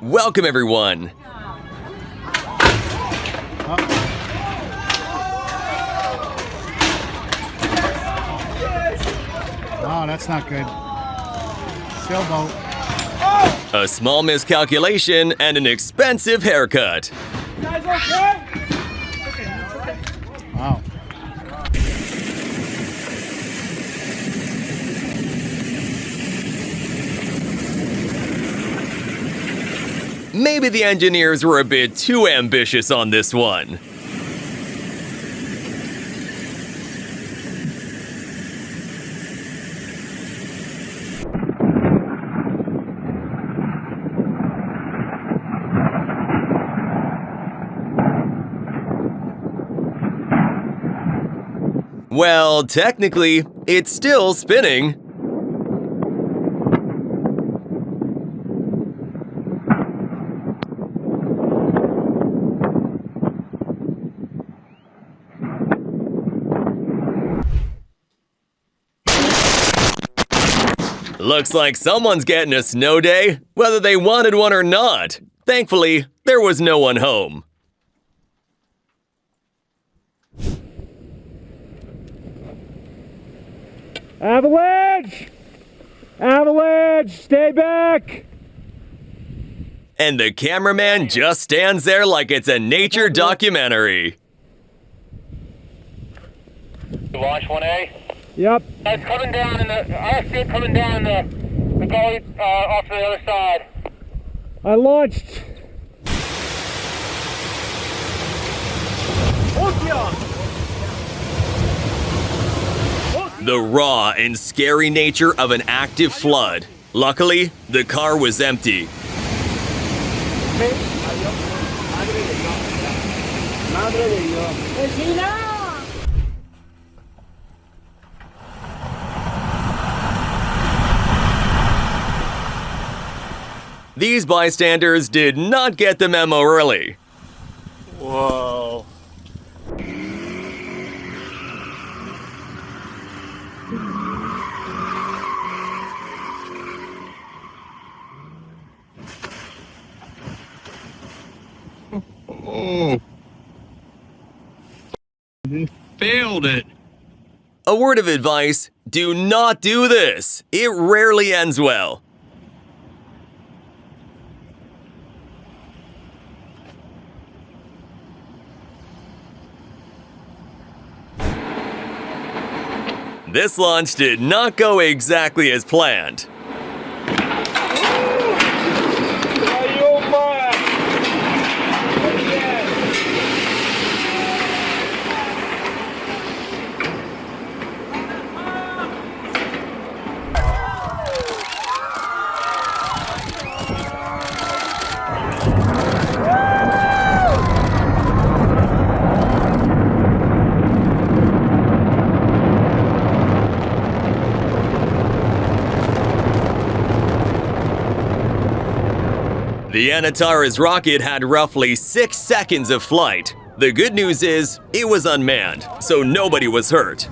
Welcome, everyone. Oh, that's not good. Sailboat. A small miscalculation and an expensive haircut. Guys, okay? Wow. Maybe the engineers were a bit too ambitious on this one. Well, technically, it's still spinning. Looks like someone's getting a snow day, whether they wanted one or not. Thankfully, there was no one home. Avalanche! Avalanche! Stay back! And the cameraman just stands there like it's a nature documentary. Launch 1A. Yep. It's coming down I see it coming down the gully off to the other side. I launched. The raw and scary nature of an active flood. Luckily, the car was empty. These bystanders did not get the memo early. Whoa. Failed it. A word of advice, do not do this. It rarely ends well. This launch did not go exactly as planned. The Anatara's rocket had roughly 6 seconds of flight. The good news is, it was unmanned, so nobody was hurt.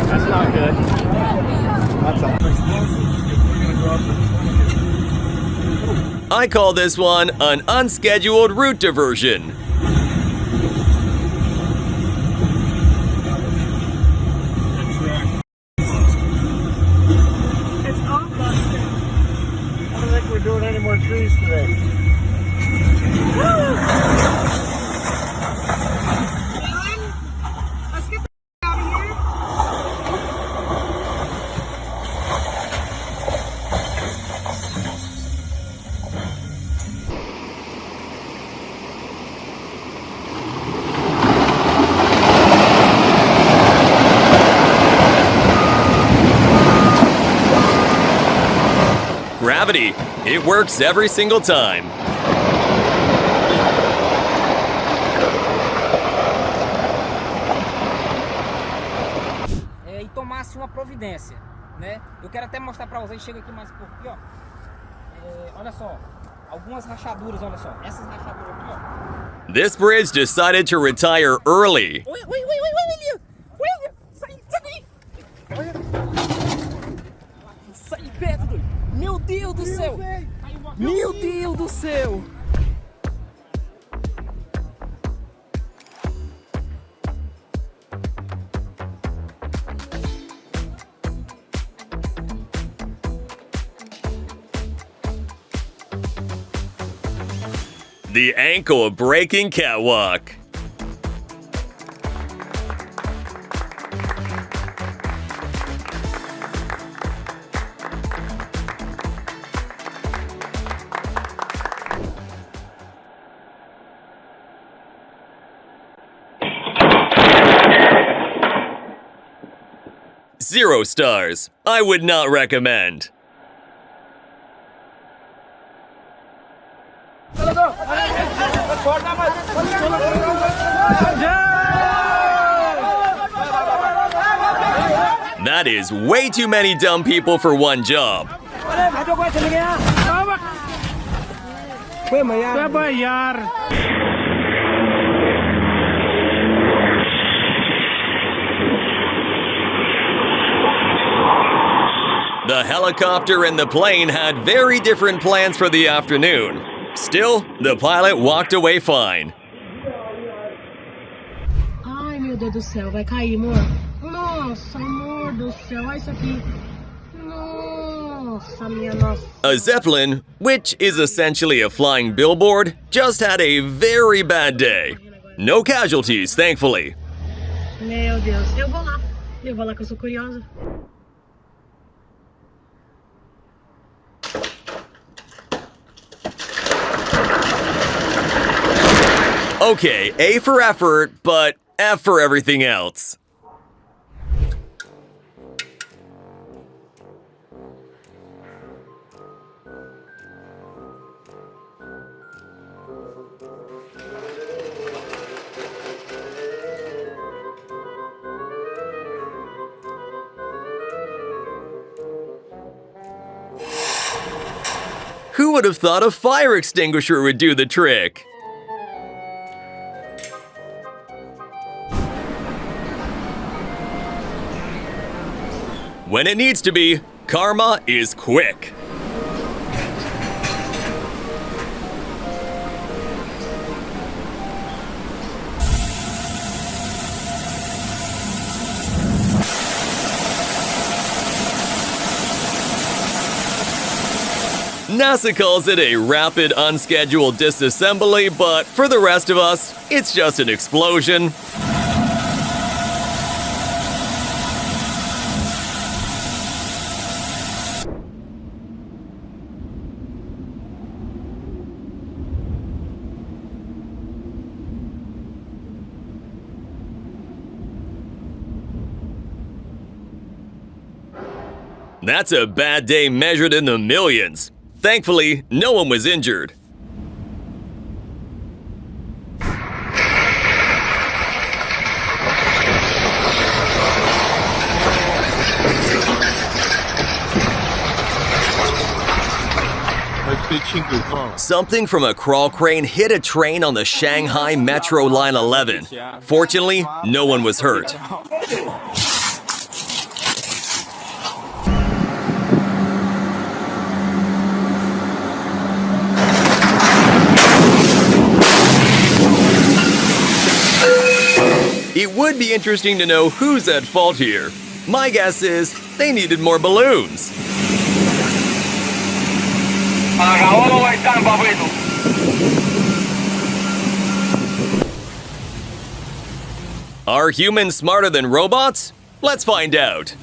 That's not good. That's I call this one an unscheduled route diversion. we're doing any more trees today. Let's get the out of here. Gravity. It works every single time. E tomasse uma providência, né? Eu quero até mostrar pra vocês, chega aqui mais um pouco aqui, ó. Olha só, algumas rachaduras, olha só, essas rachaduras aqui, ó. This bridge decided to retire early. Will, aconteceu? The ankle-breaking catwalk. Zero stars. I would not recommend. That is way too many dumb people for one job. The helicopter and the plane had very different plans for the afternoon. Still, the pilot walked away fine. Ai, meu Deus do céu, vai cair, amor. Nossa, amor do céu, olha isso aqui. Nossa, minha nossa. A Zeppelin, which is essentially a flying billboard, just had a very bad day. No casualties, thankfully. Meu Deus, eu vou lá. Eu vou lá que eu sou curiosa. Okay, A for effort, but F for everything else. Who would have thought a fire extinguisher would do the trick? When it needs to be, karma is quick. NASA calls it a rapid unscheduled disassembly, but for the rest of us, it's just an explosion. That's a bad day measured in the millions. Thankfully, no one was injured. Something from a crawl crane hit a train on the Shanghai Metro Line 11. Fortunately, no one was hurt. It would be interesting to know who's at fault here. My guess is they needed more balloons. Are humans smarter than robots? Let's find out.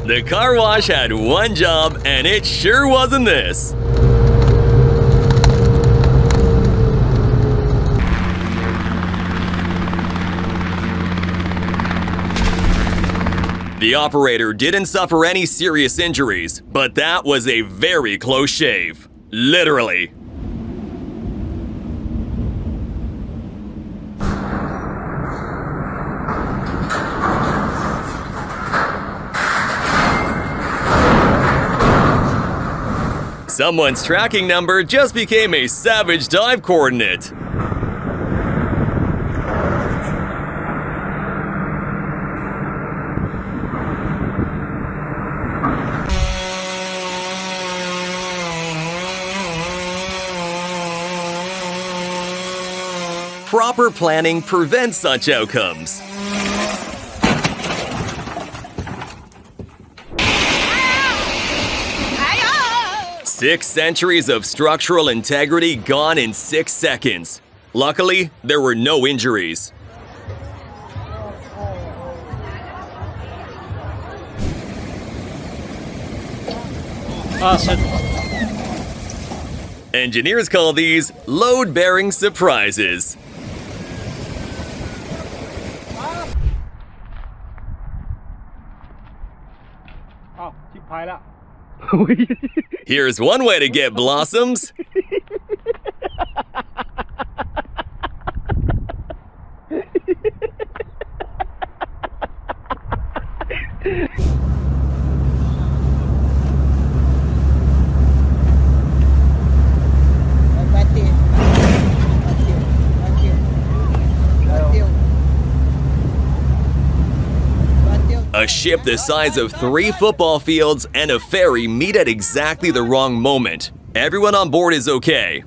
The car wash had one job, and it sure wasn't this. The operator didn't suffer any serious injuries, but that was a very close shave. Literally. Someone's tracking number just became a savage dive coordinate. Proper planning prevents such outcomes. Six centuries of structural integrity gone in 6 seconds. Luckily, there were no injuries. Engineers call these load-bearing surprises. Here's one way to get blossoms. A ship the size of 3 football fields and a ferry meet at exactly the wrong moment. Everyone on board is okay.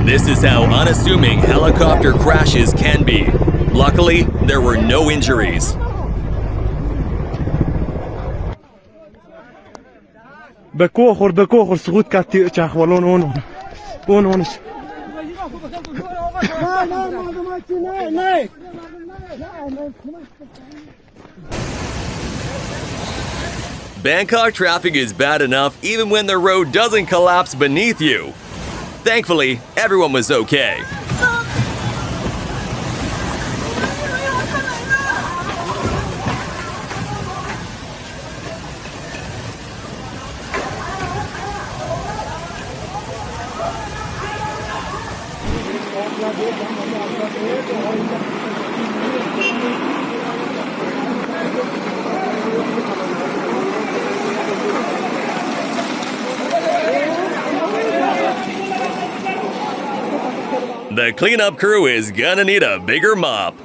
This is how unassuming helicopter crashes can be. Luckily, there were no injuries. بكوخر سقوط كاتي تشاخولون ون Bangkok traffic is bad enough even when the road doesn't collapse beneath you. Thankfully, everyone was okay. The cleanup crew is gonna need a bigger mop.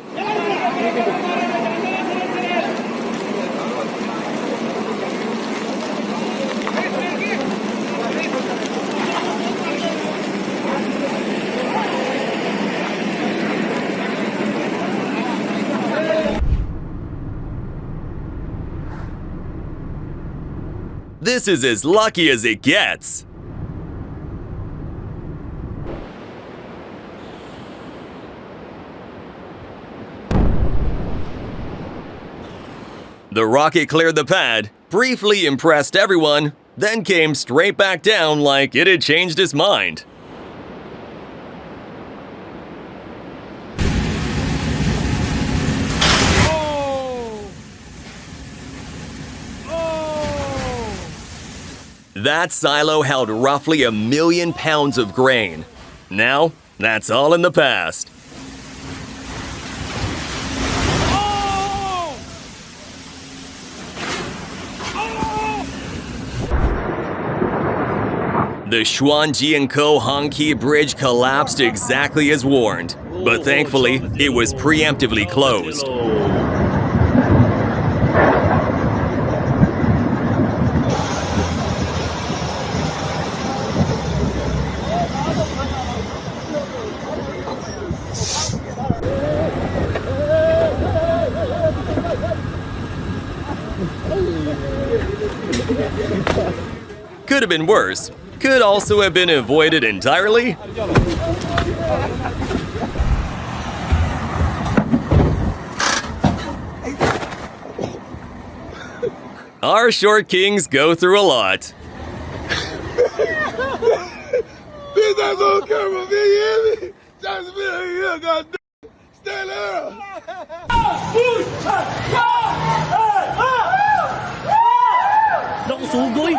This is as lucky as it gets. The rocket cleared the pad, briefly impressed everyone, then came straight back down like it had changed its mind. That silo held roughly 1 million pounds of grain. Now, that's all in the past. The Xuanjiankou Hongqi Bridge collapsed exactly as warned, but thankfully, it was preemptively closed. Could have been worse. Could also have been avoided entirely. Our short kings go through a lot. Stay there! Động xuống coi!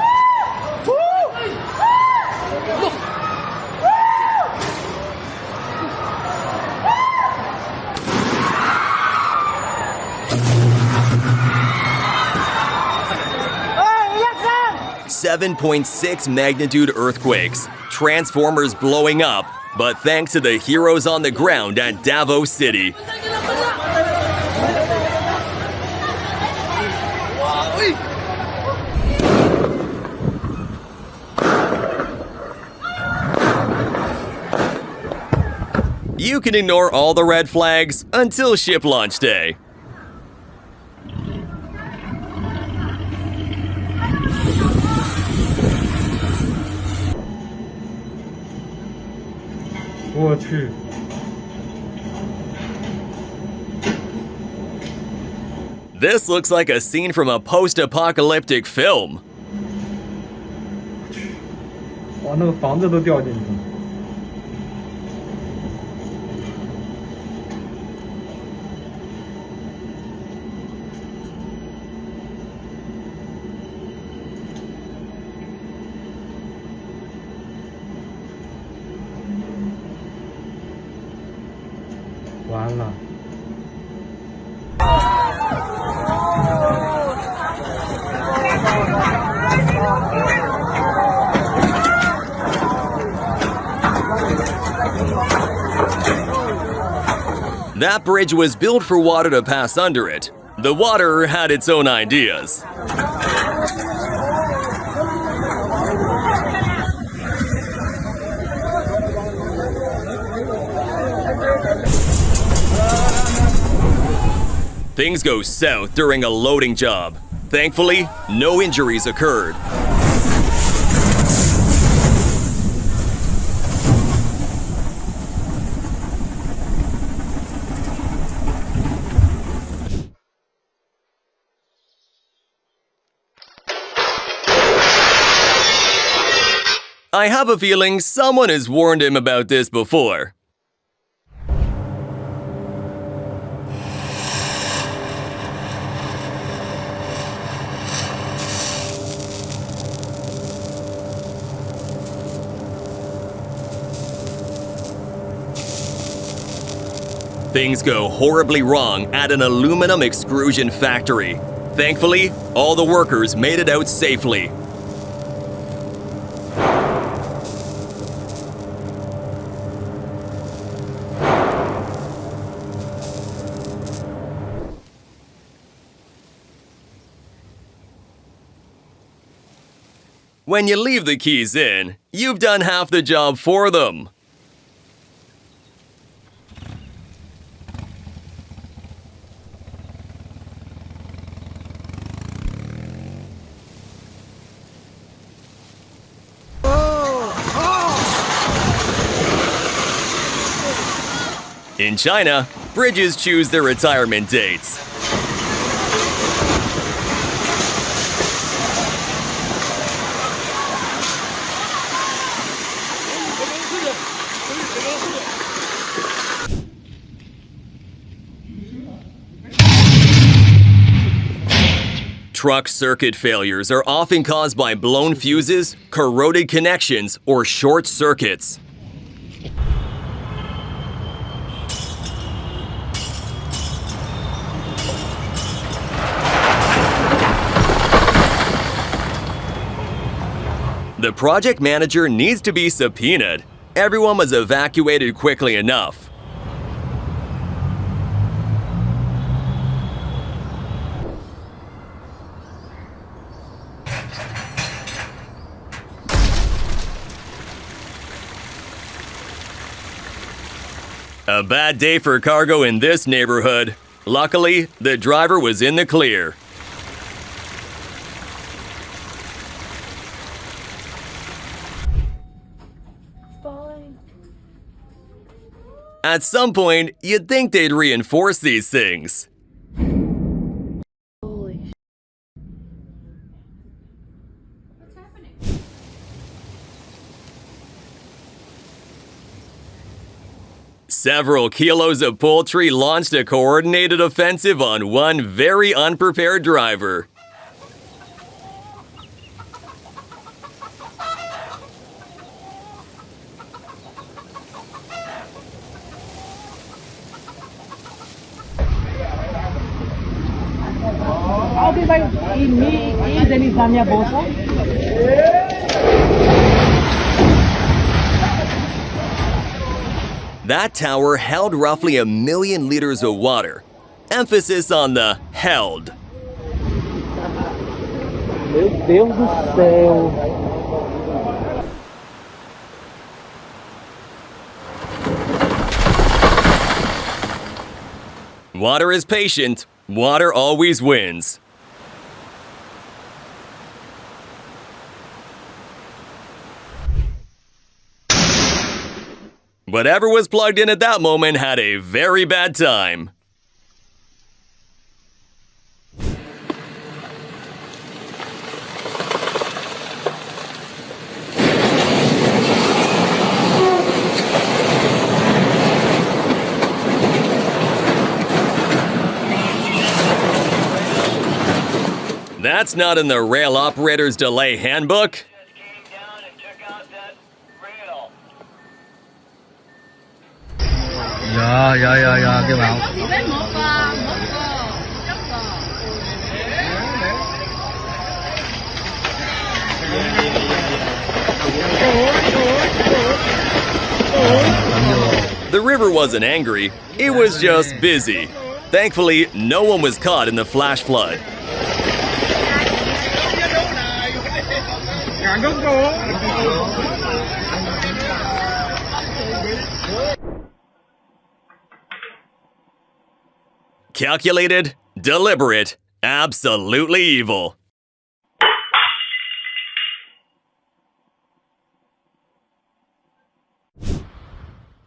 7.6 magnitude earthquakes, transformers blowing up, but thanks to the heroes on the ground at Davos City. You can ignore all the red flags until ship launch day. This looks like a scene from a post-apocalyptic film. 哇，那个房子都掉进去了。完了。 That bridge was built for water to pass under it. The water had its own ideas. Things go south during a loading job. Thankfully, no injuries occurred. I have a feeling someone has warned him about this before. Things go horribly wrong at an aluminum extrusion factory. Thankfully, all the workers made it out safely. When you leave the keys in, you've done half the job for them. In China, bridges choose their retirement dates. Truck circuit failures are often caused by blown fuses, corroded connections, or short circuits. The project manager needs to be subpoenaed. Everyone was evacuated quickly enough. A bad day for cargo in this neighborhood. Luckily, the driver was in the clear. At some point, you'd think they'd reinforce these things. Holy Several kilos of poultry launched a coordinated offensive on one very unprepared driver. Alguém vai me indenizar minha bolsa? That tower held roughly 1 million liters of water. Emphasis on the held. Meu Deus do céu. Water is patient. Water always wins. Whatever was plugged in at that moment had a very bad time. That's not in the Rail Operator's Delay Handbook. Came down and took out that rail. Dạ, cái bảo. The river wasn't angry, it was just busy. Thankfully, no one was caught in the flash flood. Calculated, deliberate, absolutely evil.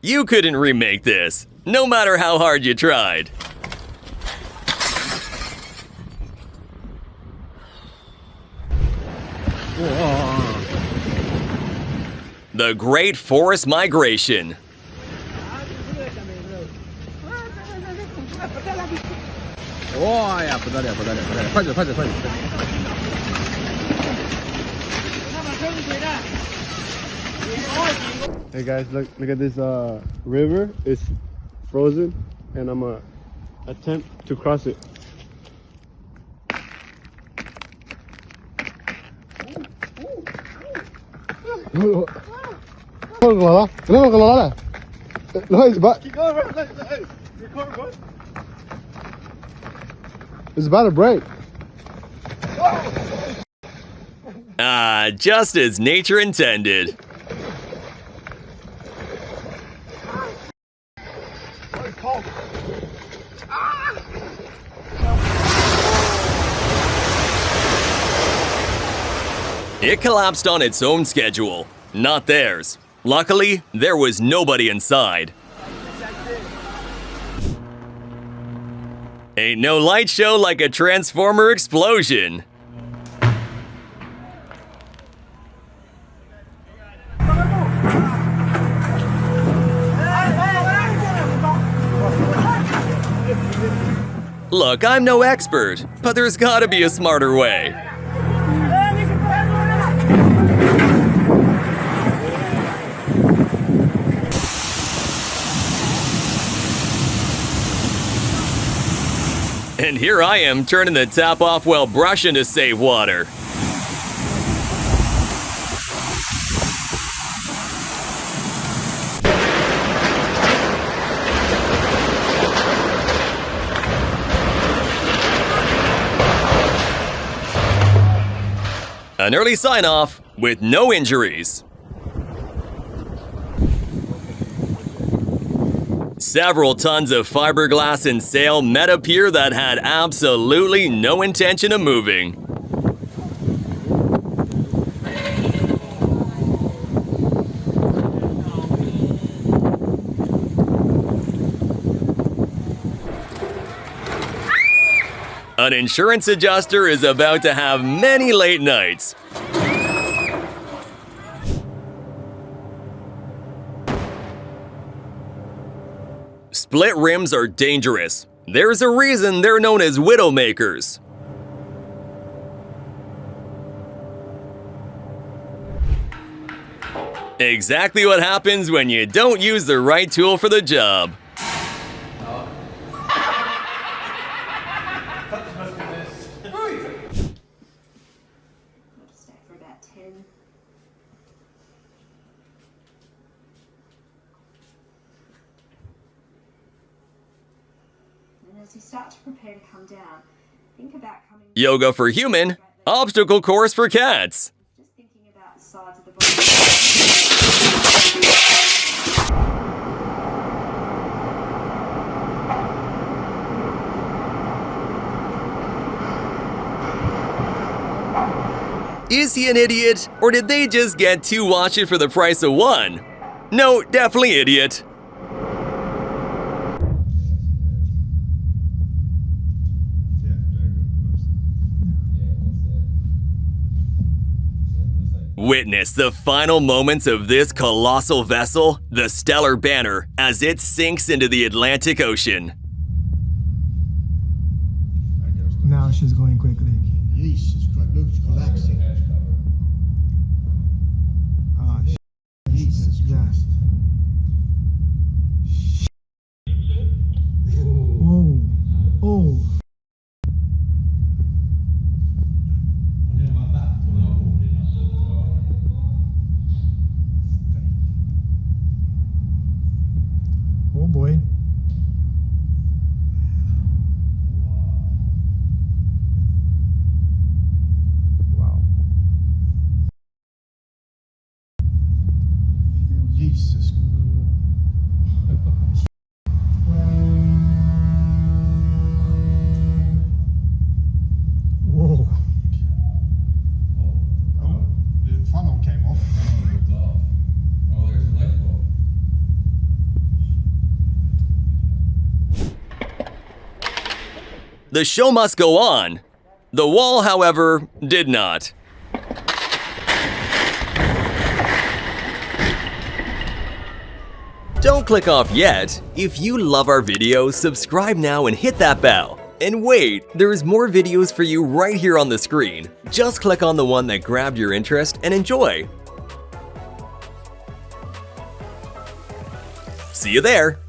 You couldn't remake this, no matter how hard you tried. The Great Forest Migration. Hey guys, look at this river. It's frozen, and I'm gonna attempt to cross it. It's about to break. Just as nature intended. It collapsed on its own schedule, not theirs. Luckily, there was nobody inside. Ain't no light show like a transformer explosion. Look, I'm no expert, but there's gotta be a smarter way. And here I am turning the tap off while brushing to save water. An early sign-off with no injuries. Several tons of fiberglass and sail met a pier that had absolutely no intention of moving. An insurance adjuster is about to have many late nights. Split rims are dangerous. There's a reason they're known as widowmakers. Exactly what happens when you don't use the right tool for the job. as you start to prepare to come down, think about coming... Yoga for human, obstacle course for cats. Just thinking about the sides of the body. Is he an idiot, or did they just get 2 watch it for the price of 1? No, definitely idiot. Witness the final moments of this colossal vessel, the Stellar Banner, as it sinks into the Atlantic Ocean. Now she's going quickly. Jesus Christ, look, it's collapsing. Ah, Jesus Christ. Oh, oh. Oh boy. Wow. Jesus. Whoa. Oh, the funnel came off. Oh, there's a lifeboat. The show must go on. The wall, however, did not. Don't click off yet. If you love our videos, subscribe now and hit that bell. And wait, there is more videos for you right here on the screen. Just click on the one that grabbed your interest and enjoy. See you there.